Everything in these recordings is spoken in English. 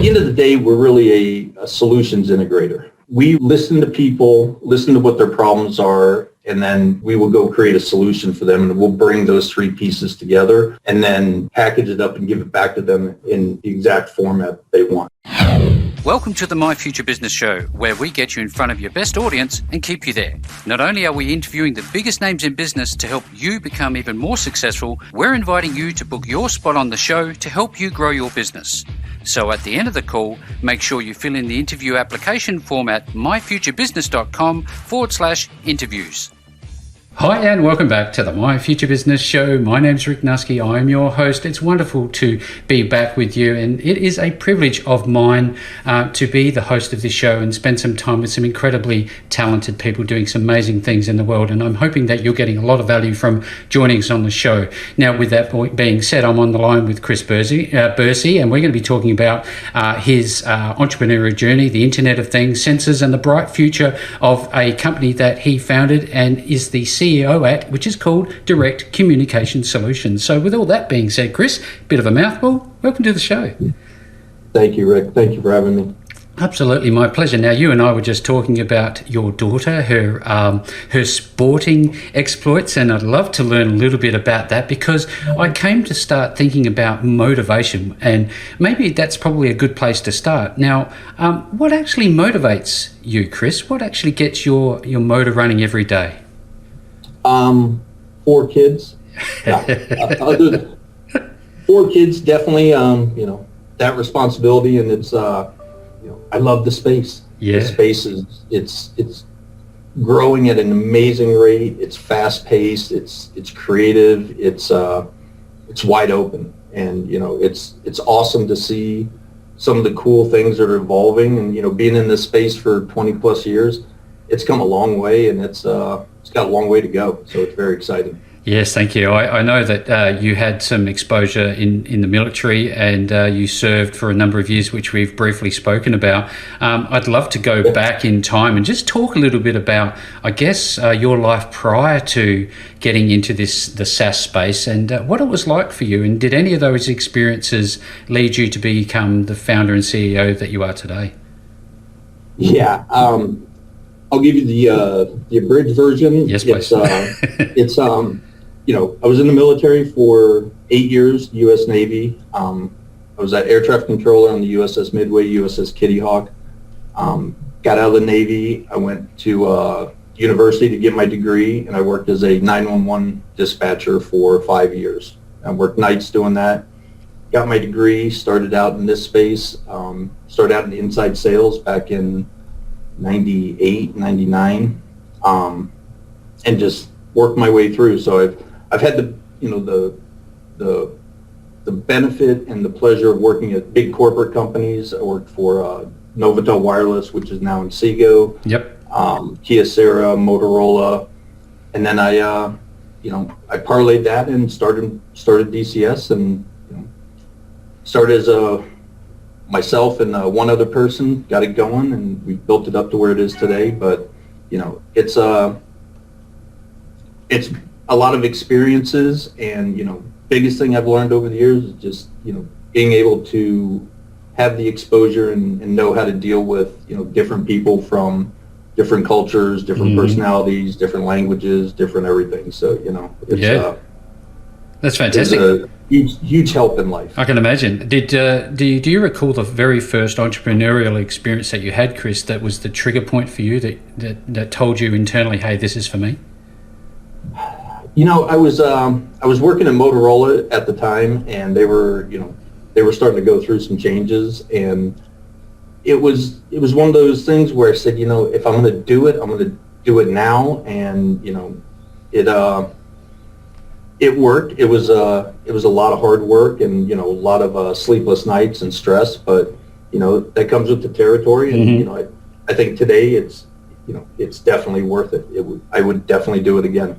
the end of the day, we're really a solutions integrator. We listen to people, listen to what their problems are, and then we will go create a solution for them, and we'll bring those three pieces together and then package it up and give it back to them in the exact format they want. Welcome to the My Future Business Show, where we get you in front of your best audience and keep you there. Not only are we interviewing the biggest names in business to help you become even more successful, we're inviting you to book your spot on the show to help you grow your business. So at the end of the call, make sure you fill in the interview application form at myfuturebusiness.com/interviews. Hi and welcome back to the My Future Business Show. My name's Rick Nusky. I'm your host. It's wonderful to be back with you, and it is a privilege of mine to be the host of this show and spend some time with some incredibly talented people doing some amazing things in the world, and I'm hoping that you're getting a lot of value from joining us on the show. Now, with that being said, I'm on the line with Chris Bursey, and we're going to be talking about his entrepreneurial journey, the Internet of Things, sensors, and the bright future of a company that he founded and is the CEO at, which is called Direct Communication Solutions. So with all that being said, Chris, bit of a mouthful, welcome to the show. Thank you, Rick. Thank you for having me. Absolutely, my pleasure. Now, you and I were just talking about your daughter, her sporting exploits, and I'd love to learn a little bit about that, because I came to start thinking about motivation, and maybe that's probably a good place to start. Now, what actually motivates you, Chris? What actually gets your motor running every day? 4 kids. Yeah. 4 kids, definitely. That responsibility, and it's I love the space. Yeah. The space it's growing at an amazing rate. It's fast paced. It's creative. It's wide open, and it's awesome to see some of the cool things that are evolving. And being in this space for 20 plus years, it's come a long way, and it's got a long way to go. So it's very exciting. Yes, thank you. I know that you had some exposure in the military, and you served for a number of years, which we've briefly spoken about. I'd love to go back in time and just talk a little bit about, I guess, your life prior to getting into the SaaS space, and what it was like for you. And did any of those experiences lead you to become the founder and CEO that you are today? Yeah. I'll give you the abridged version. Yes, please. I was in the military for 8 years, U.S. Navy. I was at air traffic controller on the USS Midway, USS Kitty Hawk. Got out of the Navy. I went to university to get my degree, and I worked as a 911 dispatcher for 5 years. I worked nights doing that. Got my degree, started out in this space, started out in inside sales back in 98, 99, and just worked my way through. So I've had the benefit and the pleasure of working at big corporate companies. I worked for Novotel Wireless, which is now Inseego. Yep. Kyocera, Motorola, and then I parlayed that and started DCS, and started as myself and one other person got it going, and we built it up to where it is today. But it's a lot of experiences, and biggest thing I've learned over the years is just being able to have the exposure and know how to deal with different people from different cultures, different personalities, different languages, different everything. So it's that's fantastic. It's a huge help in life. I can imagine. Do you recall the very first entrepreneurial experience that you had, Chris, that was the trigger point for you that told you internally, hey, this is for me? I was working at Motorola at the time, and they were starting to go through some changes, and it was one of those things where I said, if I'm going to do it, I'm going to do it now. And it worked. It was a lot of hard work, and a lot of sleepless nights and stress, but that comes with the territory. And I think today it's definitely worth it. I would definitely do it again.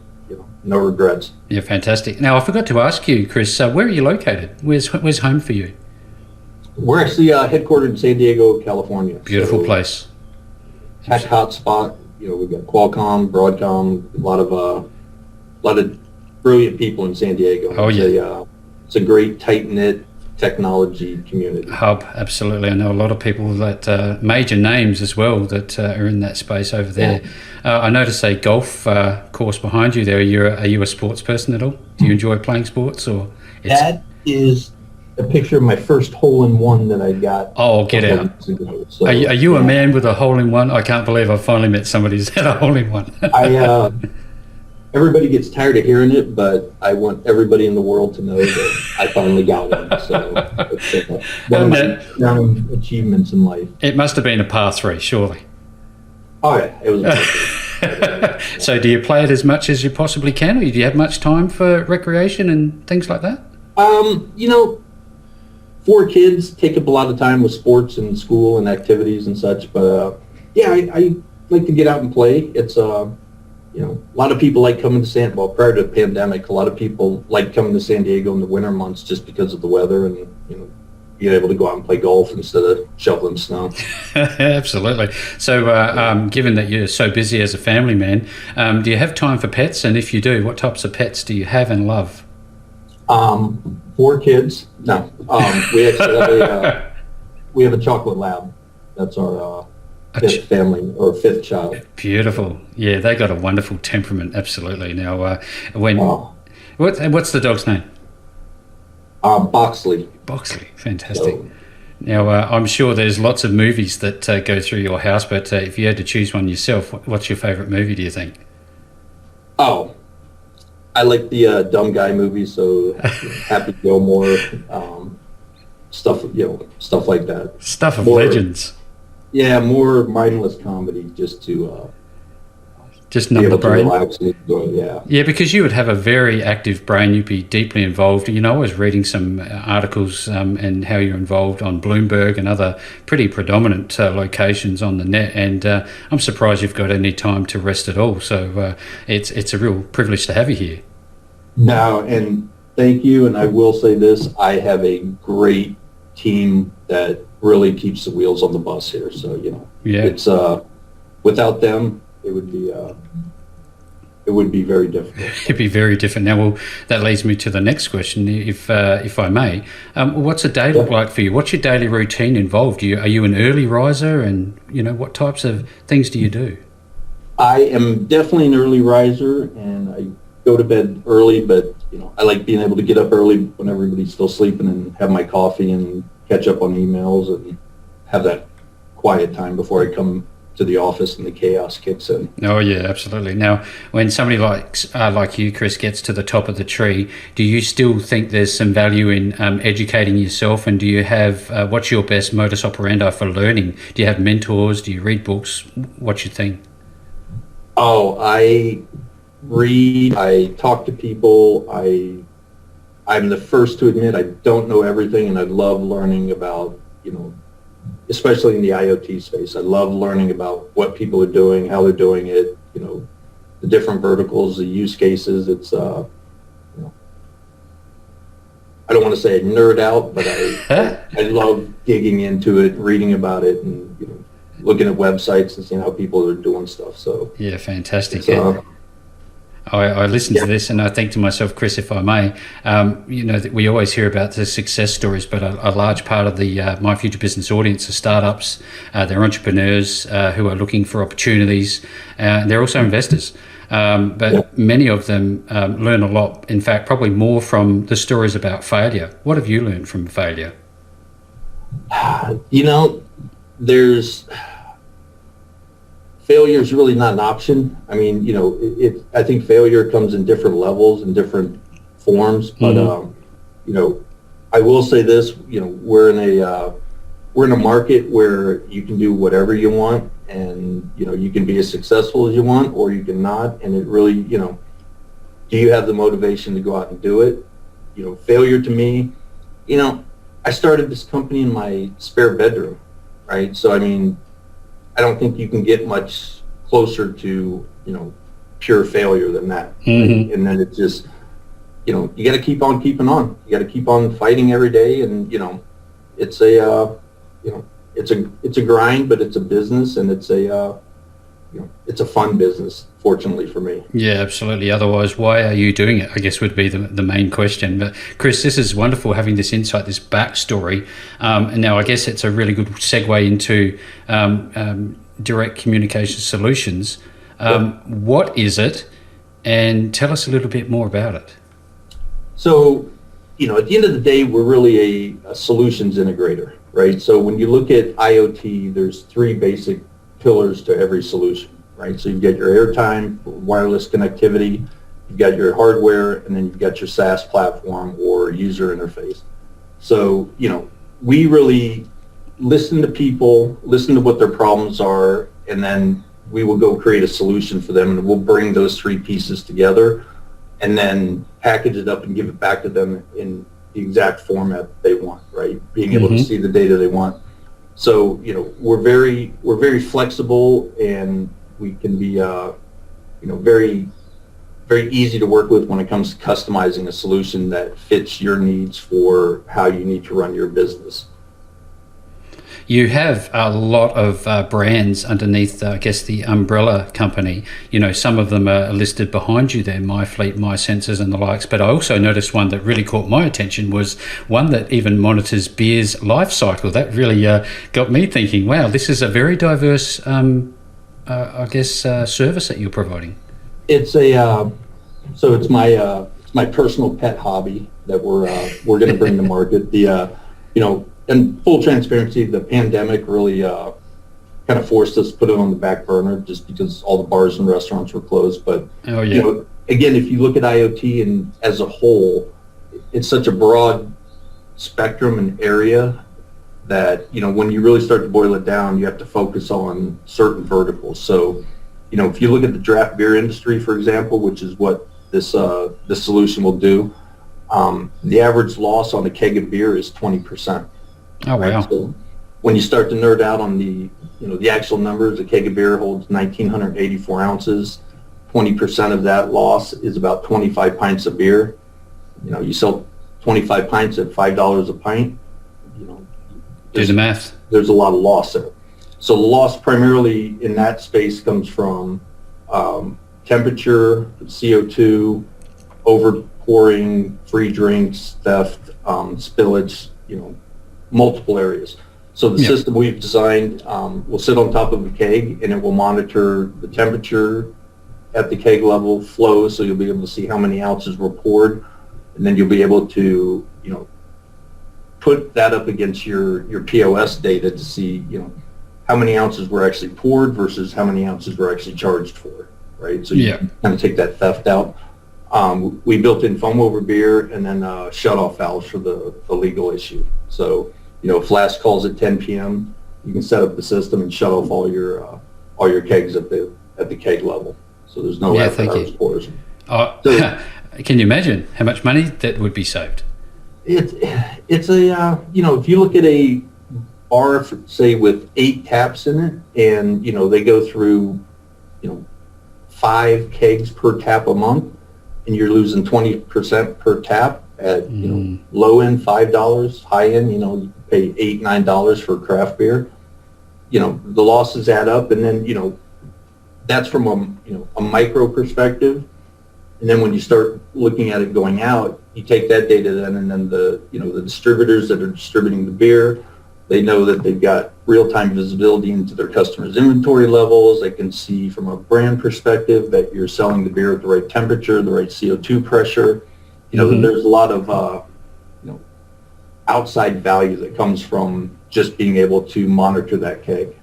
No regrets. Yeah, fantastic. Now, I forgot to ask you, Chris, where are you located? Where's home for you? We're actually headquartered in San Diego, California. Beautiful place. Tech hotspot. We've got Qualcomm, Broadcom, a lot of brilliant people in San Diego. Oh, yeah. It's a great tight-knit technology community. Hub, absolutely. I know a lot of people that major names as well that are in that space over there. I noticed a golf course behind you there. Are you a sports person at all? Do you enjoy playing sports, or? That is a picture of my first hole-in-one that I got. Oh, get out. Ago. So, are you a man with a hole-in-one? I can't believe I finally met somebody who's had a hole-in-one. Everybody gets tired of hearing it, but I want everybody in the world to know that I finally got one. So it's one of my crowning achievements in life. It must have been a par 3, surely. Oh, yeah. It was a So do you play it as much as you possibly can, or do you have much time for recreation and things like that? 4 kids take up a lot of time with sports and school and activities and such. But, I like to get out and play. It's a lot of people like coming to prior to the pandemic, a lot of people like coming to San Diego in the winter months just because of the weather and, being able to go out and play golf instead of shoveling snow. Absolutely. So given that you're so busy as a family man, do you have time for pets? And if you do, what types of pets do you have and love? 4 kids. No. We actually we have a chocolate lab. That's our fifth family or 5th child. Beautiful. Yeah, they got a wonderful temperament. Absolutely. Now, what's the dog's name? Boxley. Boxley. Fantastic. Now, I'm sure there's lots of movies that go through your house, but if you had to choose one yourself, what's your favorite movie, do you think? Oh, I like the dumb guy movies, so Happy Gilmore, stuff like that. Stuff of legends. Yeah, more mindless comedy, just to numb the brain. Relax and enjoy, yeah, because you would have a very active brain. You'd be deeply involved. I was reading some articles and how you're involved on Bloomberg and other pretty predominant locations on the net. And I'm surprised you've got any time to rest at all. So it's a real privilege to have you here. No, and thank you. And I will say this: I have a great team that really keeps the wheels on the bus here. So it's without them, it would be very difficult. It'd be very different. Now, well, that leads me to the next question, if I may. What's a day look like for you? What's your daily routine involved? Are you an early riser, and what types of things do you do? I am definitely an early riser, and I go to bed early, but I like being able to get up early when everybody's still sleeping and have my coffee and catch up on emails and have that quiet time before I come to the office and the chaos kicks in. Oh yeah, absolutely. Now, when somebody like you, Chris, gets to the top of the tree, do you still think there's some value in educating yourself? And do you have what's your best modus operandi for learning? Do you have mentors? Do you read books? What's your thing? Oh, I read. I talk to people. I'm the first to admit I don't know everything, and I love learning about, especially in the IoT space. I love learning about what people are doing, how they're doing it, the different verticals, the use cases. It's, I don't want to say I nerd out, but I love digging into it, reading about it, and, looking at websites and seeing how people are doing stuff. So yeah, fantastic. I listen to this and I think to myself, Chris, if I may, that we always hear about the success stories, but a large part of the My Future Business audience are startups. They're entrepreneurs who are looking for opportunities. They're also investors. But many of them learn a lot, in fact, probably more from the stories about failure. What have you learned from failure? Failure is really not an option. I mean, I think failure comes in different levels and different forms. But I will say this: we're in a market where you can do whatever you want, and you can be as successful as you want, or you can not. And it really, do you have the motivation to go out and do it? Failure to me, I started this company in my spare bedroom, right? So I mean, I don't think you can get much closer to, pure failure than that. Mm-hmm. Right? And then it's just, you got to keep on keeping on. You got to keep on fighting every day. And, it's a grind, but it's a business, and it's it's a fun business, fortunately for me. Yeah, absolutely. Otherwise, why are you doing it? I guess would be the main question. But Chris, this is wonderful having this insight, this backstory. And now I guess it's a really good segue into direct communication solutions. What is it? And tell us a little bit more about it. So, at the end of the day, we're really a solutions integrator, right? So when you look at IoT, there's three basic pillars to every solution, right? So you've got your airtime, wireless connectivity, you've got your hardware, and then you've got your SaaS platform or user interface. So, we really listen to people, listen to what their problems are, and then we will go create a solution for them, and we'll bring those three pieces together and then package it up and give it back to them in the exact format they want, right? Being able to see the data they want. So, we're very flexible, and we can be, very, very easy to work with when it comes to customizing a solution that fits your needs for how you need to run your business. You have a lot of brands underneath, I guess, the umbrella company. Some of them are listed behind you there, MyFleet, MySensors and the likes. But I also noticed one that really caught my attention was one that even monitors beer's life cycle. That really got me thinking, wow, this is a very diverse, service that you're providing. It's it's my personal pet hobby that we're going to bring to market. And full transparency, the pandemic really kind of forced us to put it on the back burner just because all the bars and restaurants were closed. But again, if you look at IoT and as a whole, it's such a broad spectrum and area that when you really start to boil it down, you have to focus on certain verticals. So if you look at the draft beer industry, for example, which is what this solution will do, the average loss on a keg of beer is 20%. Oh, wow. Right? So when you start to nerd out on the actual numbers, a keg of beer holds 1,984 ounces. 20% of that loss is about 25 pints of beer. You sell 25 pints at $5 a pint. Do the math. There's a lot of loss there. So the loss primarily in that space comes from temperature, CO2, overpouring, free drinks, theft, spillage, multiple areas. So the system we've designed will sit on top of a keg, and it will monitor the temperature at the keg level, flow, so you'll be able to see how many ounces were poured, and then you'll be able to, put that up against your POS data to see, how many ounces were actually poured versus how many ounces were actually charged for, right? So you can kind of take that theft out. We built in foam over beer and then shut-off valves for the legal issue. So, if Flash calls at 10 p.m., you can set up the system and shut off all your kegs at the keg level. So there's no after-hours pours. Can you imagine how much money that would be saved? It's if you look at a bar, say with 8 taps in it, and they go through 5 kegs per tap a month, and you're losing 20% per tap at low end $5, high end you pay $8-9 for craft beer. The losses add up, and then that's from a micro perspective. And then when you start looking at it going out, you take that data then, and then the distributors that are distributing the beer, they know that they've got real-time visibility into their customers' inventory levels. They can see from a brand perspective that you're selling the beer at the right temperature, the right CO2 pressure. There's a lot of outside value that comes from just being able to monitor that keg.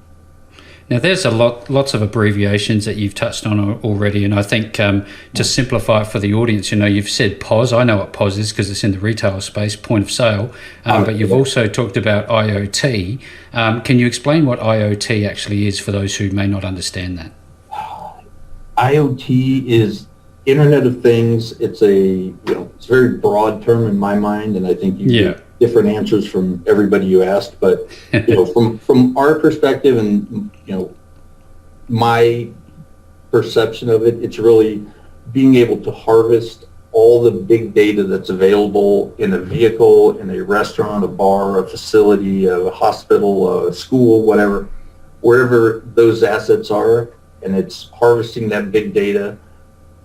Now, there's lots of abbreviations that you've touched on already, and I think to simplify it for the audience, you've said POS. I know what POS is because it's in the retail space, point of sale, but you've also talked about IoT. Can you explain what IoT actually is for those who may not understand that? IoT is Internet of Things. It's it's a very broad term in my mind, and I think you get different answers from everybody you asked. But from our perspective and my perception of it, it's really being able to harvest all the big data that's available in a vehicle, in a restaurant, a bar, a facility, a hospital, a school, whatever, wherever those assets are, and it's harvesting that big data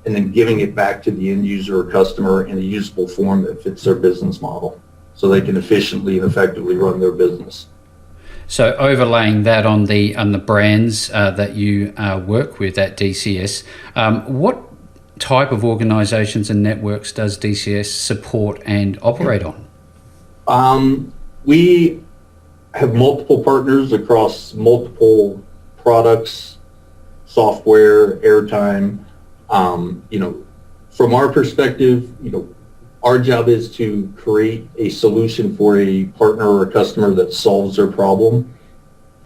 and then giving it back to the end user or customer in a usable form that fits their business model so they can efficiently and effectively run their business. So overlaying that on the brands that you work with at DCS, what type of organizations and networks does DCS support and operate on? We have multiple partners across multiple products, software, airtime. From our perspective, our job is to create a solution for a partner or a customer that solves their problem.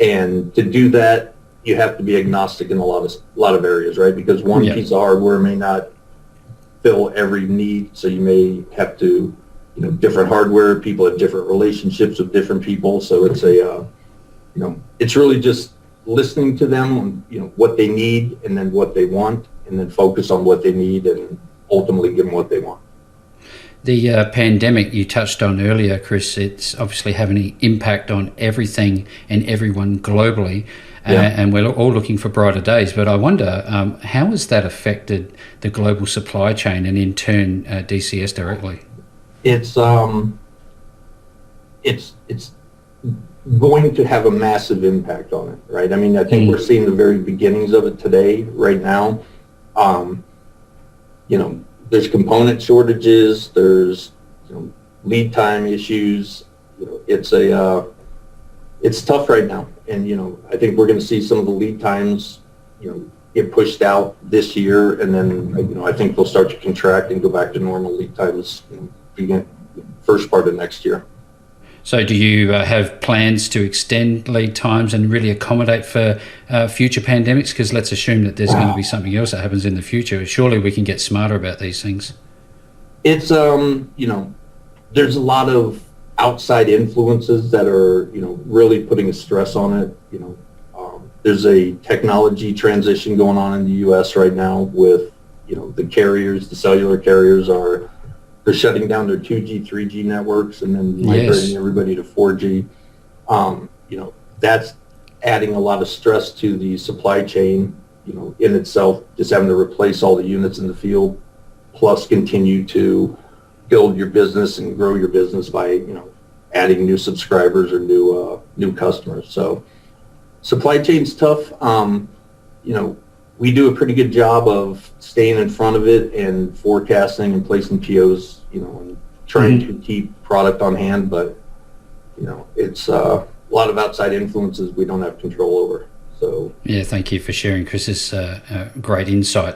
And to do that, you have to be agnostic in a lot of areas, right? Because one piece of hardware may not fill every need. So you may have to, different hardware, people have different relationships with different people. So it's it's really just listening to them on, what they need and then what they want, and then focus on what they need and ultimately give them what they want. The pandemic you touched on earlier, Chris, it's obviously having an impact on everything and everyone globally, and we're all looking for brighter days. But I wonder, how has that affected the global supply chain and in turn DCS directly? It's going to have a massive impact on it, right? I mean, I think we're seeing the very beginnings of it today, right now. There's component shortages, there's lead time issues. It's tough right now, and I think we're going to see some of the lead times get pushed out this year, and then I think they'll start to contract and go back to normal lead times begin first part of next year. So do you have plans to extend lead times and really accommodate for future pandemics? Because let's assume that there's going to be something else that happens in the future. Surely we can get smarter about these things. It's, there's a lot of outside influences that are, really putting a stress on it. There's a technology transition going on in the U.S. right now with, the carriers, the cellular carriers they're shutting down their 2G, 3G networks and then migrating everybody to 4G. That's adding a lot of stress to the supply chain, in itself, just having to replace all the units in the field, plus continue to build your business and grow your business by, adding new subscribers or new customers. So supply chain's tough. We do a pretty good job of staying in front of it and forecasting and placing POs, and trying to keep product on hand, but, it's a lot of outside influences we don't have control over. So yeah, thank you for sharing, Chris. This great insight.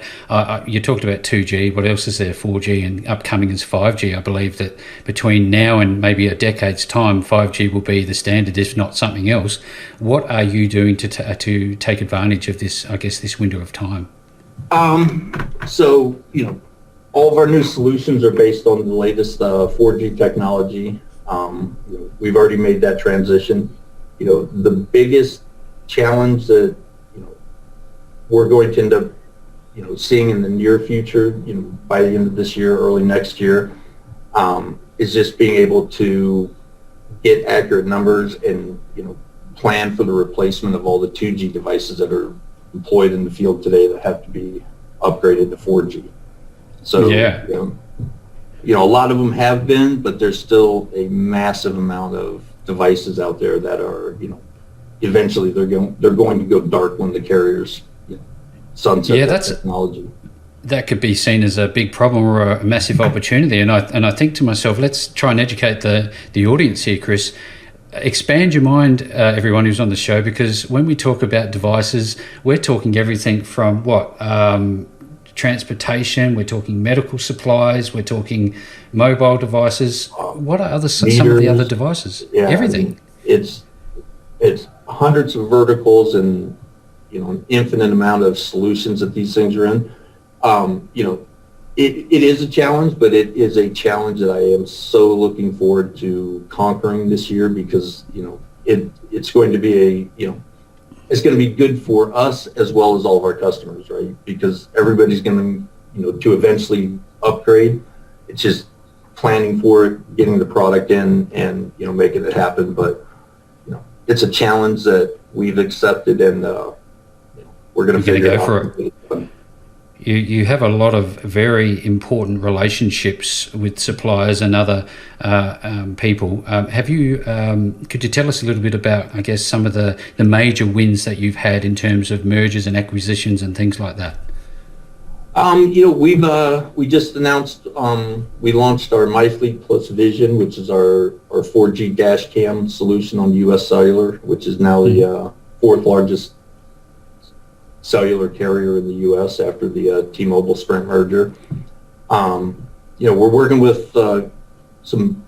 You talked about 2G. What else is there? 4G, and upcoming is 5G. I believe that between now and maybe a decade's time, 5G will be the standard, if not something else. What are you doing to take advantage of this? I guess this window of time. So all of our new solutions are based on the latest 4G technology. We've already made that transition. The biggest challenge that we're going to end up seeing in the near future, by the end of this year, early next year, is just being able to get accurate numbers and plan for the replacement of all the 2G devices that are employed in the field today that have to be upgraded to 4G. So a lot of them have been, but there's still a massive amount of devices out there that are eventually they're going to go dark when the carriers sunset that technology. That could be seen as a big problem or a massive opportunity. And I think to myself, let's try and educate the audience here, Chris. Expand your mind, everyone who's on the show, because when we talk about devices, we're talking everything from transportation, we're talking medical supplies, we're talking mobile devices. What are some of the other devices? Yeah, everything. It's hundreds of verticals and an infinite amount of solutions that these things are in. It is a challenge, but it is a challenge that I am so looking forward to conquering this year, because it's going to be it's going to be good for us as well as all of our customers, right? Because everybody's going to eventually upgrade. It's just planning for it, getting the product in, and making it happen. But it's a challenge that we've accepted, and we're going to You're figure gonna it go out. for it. You have a lot of very important relationships with suppliers and other people. Could you tell us a little bit about, I guess, some of the major wins that you've had in terms of mergers and acquisitions and things like that? We just announced, we launched our MyFleet Plus Vision, which is our 4G dash cam solution on US Cellular, which is now the fourth largest cellular carrier in the U.S. after the T-Mobile Sprint merger. We're working with some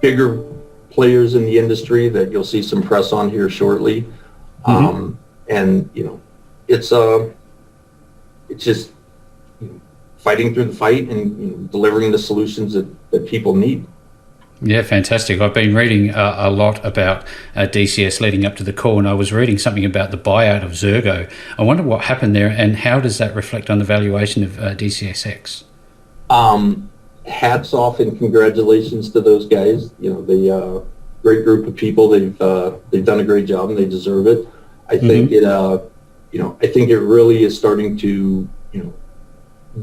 bigger players in the industry that you'll see some press on here shortly. And it's just fighting through the fight and delivering the solutions that people need. Yeah, fantastic. I've been reading a lot about DCS leading up to the call, and I was reading something about the buyout of Zergo. I wonder what happened there, and how does that reflect on the valuation of DCSX? Hats off and congratulations to those guys. They great group of people. They've done a great job and they deserve it. I think I think it really is starting to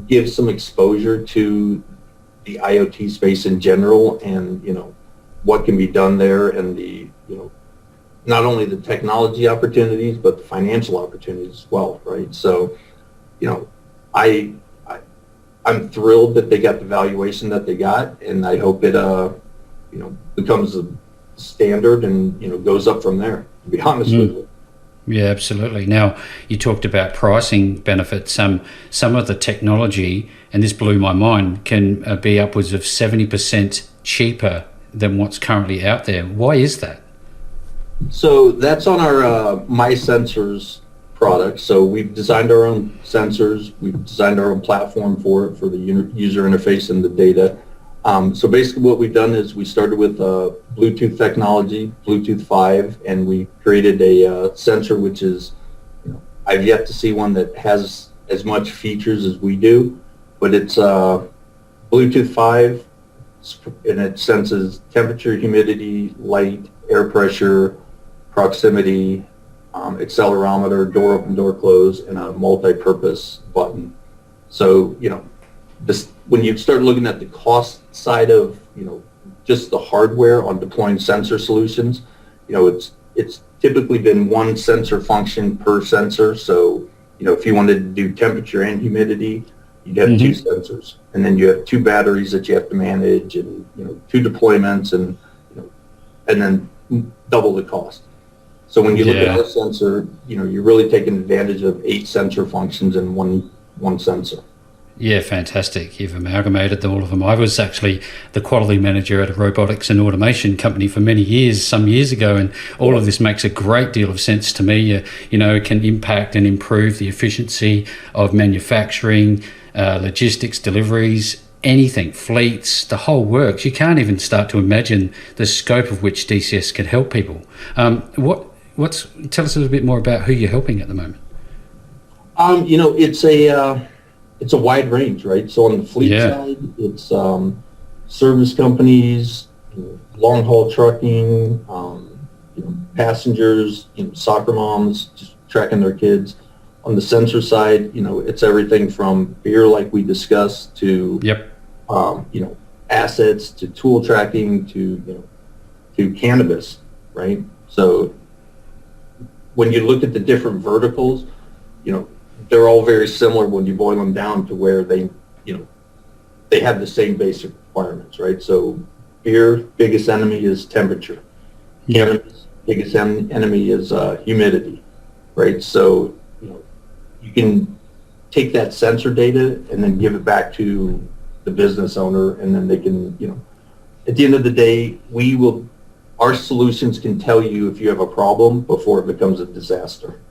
give some exposure to the IoT space in general, and what can be done there, and the not only the technology opportunities but the financial opportunities as well, right? So I'm thrilled that they got the valuation that they got, and I hope it becomes a standard and goes up from there, to be honest with you. Yeah, absolutely. Now, you talked about pricing benefits. Some of the technology, and this blew my mind, can be upwards of 70% cheaper than what's currently out there. Why is that? So that's on our My Sensors product. So we've designed our own sensors. We've designed our own platform for the user interface and the data. So basically what we've done is we started with Bluetooth technology, Bluetooth 5, and we created a sensor which is, I've yet to see one that has as much features as we do, but it's Bluetooth 5, and it senses temperature, humidity, light, air pressure, proximity, accelerometer, door open, door close, and a multi-purpose button. So, when you start looking at the cost side of, just the hardware on deploying sensor solutions, it's typically been one sensor function per sensor. So, if you wanted to do temperature and humidity, you'd have two sensors, and then you have two batteries that you have to manage, and two deployments, and then double the cost. So when you look at our sensor, you're really taking advantage of 8 sensor functions in one sensor. Yeah, fantastic. You've amalgamated all of them. I was actually the quality manager at a robotics and automation company for many years, some years ago, and all of this makes a great deal of sense to me. It can impact and improve the efficiency of manufacturing, logistics, deliveries, anything, fleets, the whole works. You can't even start to imagine the scope of which DCS can help people. Tell us a little bit more about who you're helping at the moment. It's a wide range, right? So on the fleet side, it's service companies, long haul trucking, passengers, soccer moms just tracking their kids. On the sensor side, it's everything from beer, like we discussed, to assets, to tool tracking, to cannabis, right? So when you look at the different verticals, they're all very similar when you boil them down to where they have the same basic requirements, right? So beer, biggest enemy is temperature. Cannabis, biggest enemy is humidity, right? So, you can take that sensor data and then give it back to the business owner, and then they can, at the end of the day, our solutions can tell you if you have a problem before it becomes a disaster.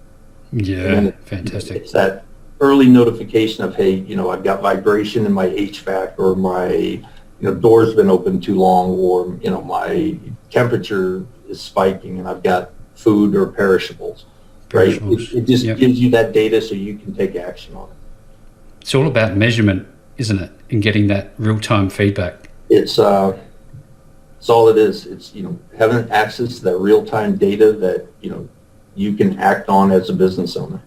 Yeah, fantastic. It's that early notification of, hey, I've got vibration in my HVAC, or my, door's been open too long, or, my temperature is spiking and I've got food or perishables, right? It just gives you that data so you can take action on it. It's all about measurement, isn't it? And getting that real-time feedback. It's all it is. It's, having access to that real-time data that, you can act on as a business owner.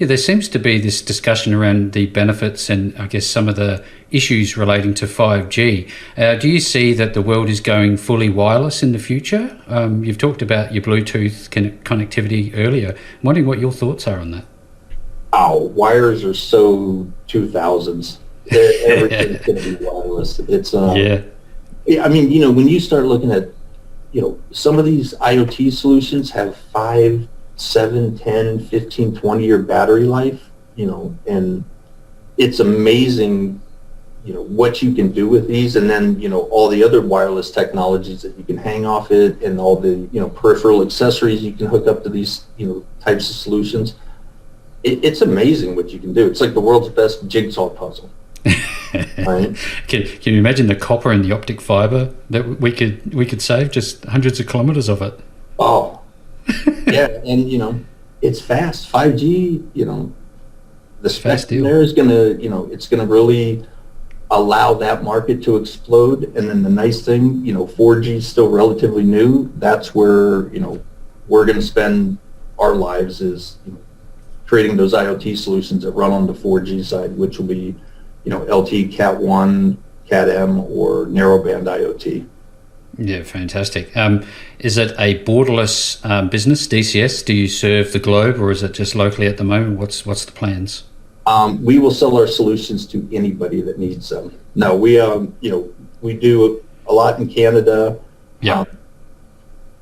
Yeah, there seems to be this discussion around the benefits and I guess some of the issues relating to 5G. Do you see that the world is going fully wireless in the future? You've talked about your Bluetooth connectivity earlier. I'm wondering what your thoughts are on that. Oh, wires are so 2000s. Everything's going to be wireless. It's Yeah. I mean, you know, when you start looking at, you know, some of these IoT solutions have 5, 7, 10, 15, 20-year battery life, you know, and it's amazing, you know, what you can do with these, and then, you know, all the other wireless technologies that you can hang off it, and all the, you know, peripheral accessories you can hook up to these, you know, types of solutions. It's amazing what you can do. It's like the world's best jigsaw puzzle. Right? Can you imagine the copper and the optic fiber that we could save, just hundreds of kilometers of it? Oh, yeah, and you know, it's fast. 5G, you know, the spectrum there is gonna, you know, it's gonna really allow that market to explode. And then the nice thing, you know, 4G is still relatively new. That's where, you know, we're gonna spend our lives is, you know, creating those IoT solutions that run on the 4G side, which will be, you know, LTE, Cat 1, Cat M, or narrowband IoT. Yeah, fantastic. Is it a borderless business, DCS? Do you serve the globe, or is it just locally at the moment? What's the plans? We will sell our solutions to anybody that needs them. No, we you know, we do a lot in Canada. Yeah.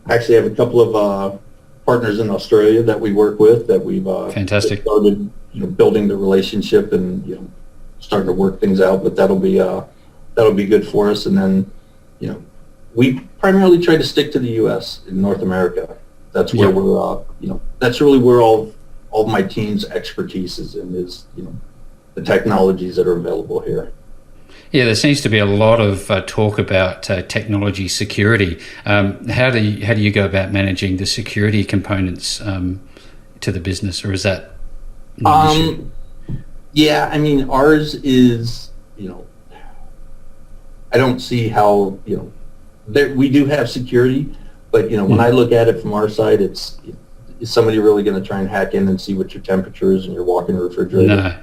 Actually have a couple of partners in Australia that we work with that we've fantastic started, you know, building the relationship and, you know, starting to work things out. But that'll be good for us. And then, you know, we primarily try to stick to the U.S. in North America. That's where we're, you know, that's really where all of my team's expertise is in, is, you know, the technologies that are available here. Yeah, there seems to be a lot of talk about technology security. How do you go about managing the security components to the business, or is that not an issue? Yeah, I mean, ours is, you know, I don't see how, you know, we do have security, but, you know, when I look at it from our side, is somebody really going to try and hack in and see what your temperature is in your walk-in refrigerator? No.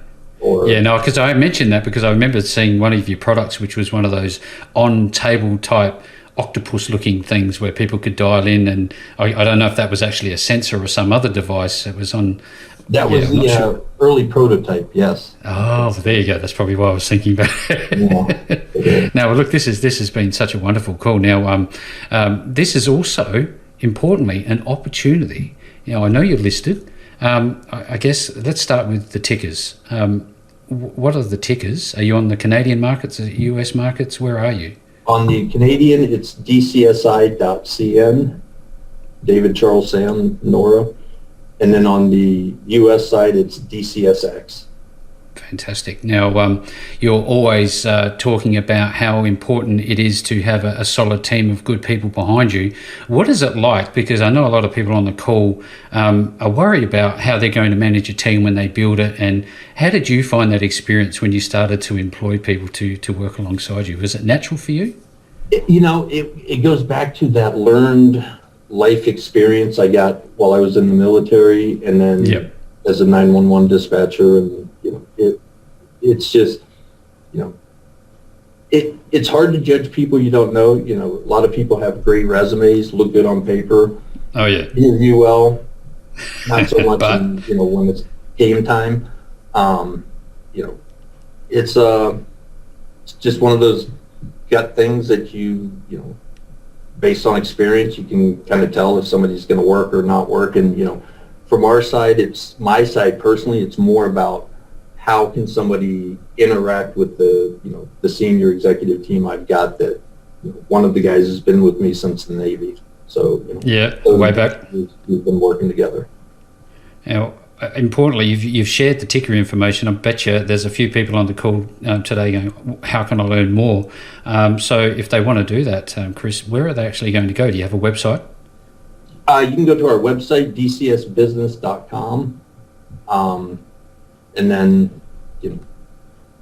Because I mentioned that because I remember seeing one of your products, which was one of those on-table type octopus-looking things where people could dial in, and I don't know if that was actually a sensor or some other device. It was on. That was the early prototype, yes. Oh, there you go. That's probably why I was thinking about it. Yeah. Now, look, this has been such a wonderful call. Now, this is also, importantly, an opportunity. You know, I know you're listed. I guess let's start with the tickers. What are the tickers? Are you on the Canadian markets, the US markets? Where are you? On the Canadian, it's dcsi.cn, David, Charles, Sam, Nora. And then on the US side, it's DCSX. Fantastic. Now, you're always talking about how important it is to have a solid team of good people behind you. What is it like? Because I know a lot of people on the call are worried about how they're going to manage a team when they build it. And how did you find that experience when you started to employ people to work alongside you? Was it natural for you? You know, it goes back to that learned life experience I got while I was in the military, and then as a 911 dispatcher, and you know, it's just, you know, it's hard to judge people you don't know. You know, a lot of people have great resumes, look good on paper. Oh yeah. Interview well, not so much in, you know, when it's game time. You know, it's just one of those gut things that you know, based on experience, you can kind of tell if somebody's going to work or not work. And, you know, from our side, it's my side personally, it's more about how can somebody interact with the, you know, the senior executive team I've got that, you know, one of the guys has been with me since the Navy. So, you know, way back. We've been working together. Now, importantly, you've shared the ticker information. I bet you there's a few people on the call today going, how can I learn more? So if they want to do that, Chris, where are they actually going to go? Do you have a website? You can go to our website, dcsbusiness.com. And then, you know,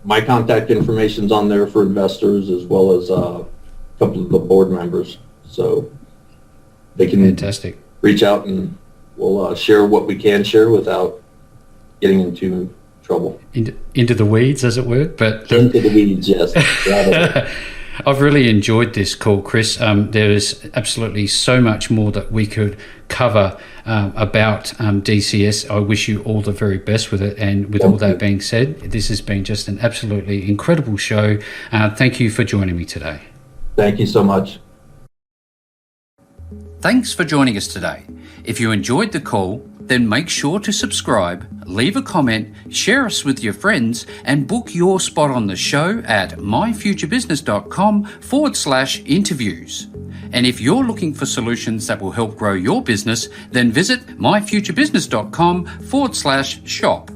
my contact information's on there for investors as well as a couple of the board members. So they can reach out and we'll share what we can share without getting into trouble. Into the weeds, as it were. But into the weeds, yes. I've really enjoyed this call, Chris. There is absolutely so much more that we could cover about DCS. I wish you all the very best with it. And with all that being said, this has been just an absolutely incredible show. Thank you for joining me today. Thank you so much. Thanks for joining us today. If you enjoyed the call, then make sure to subscribe, leave a comment, share us with your friends, and book your spot on the show at myfuturebusiness.com/interviews. And if you're looking for solutions that will help grow your business, then visit myfuturebusiness.com/shop.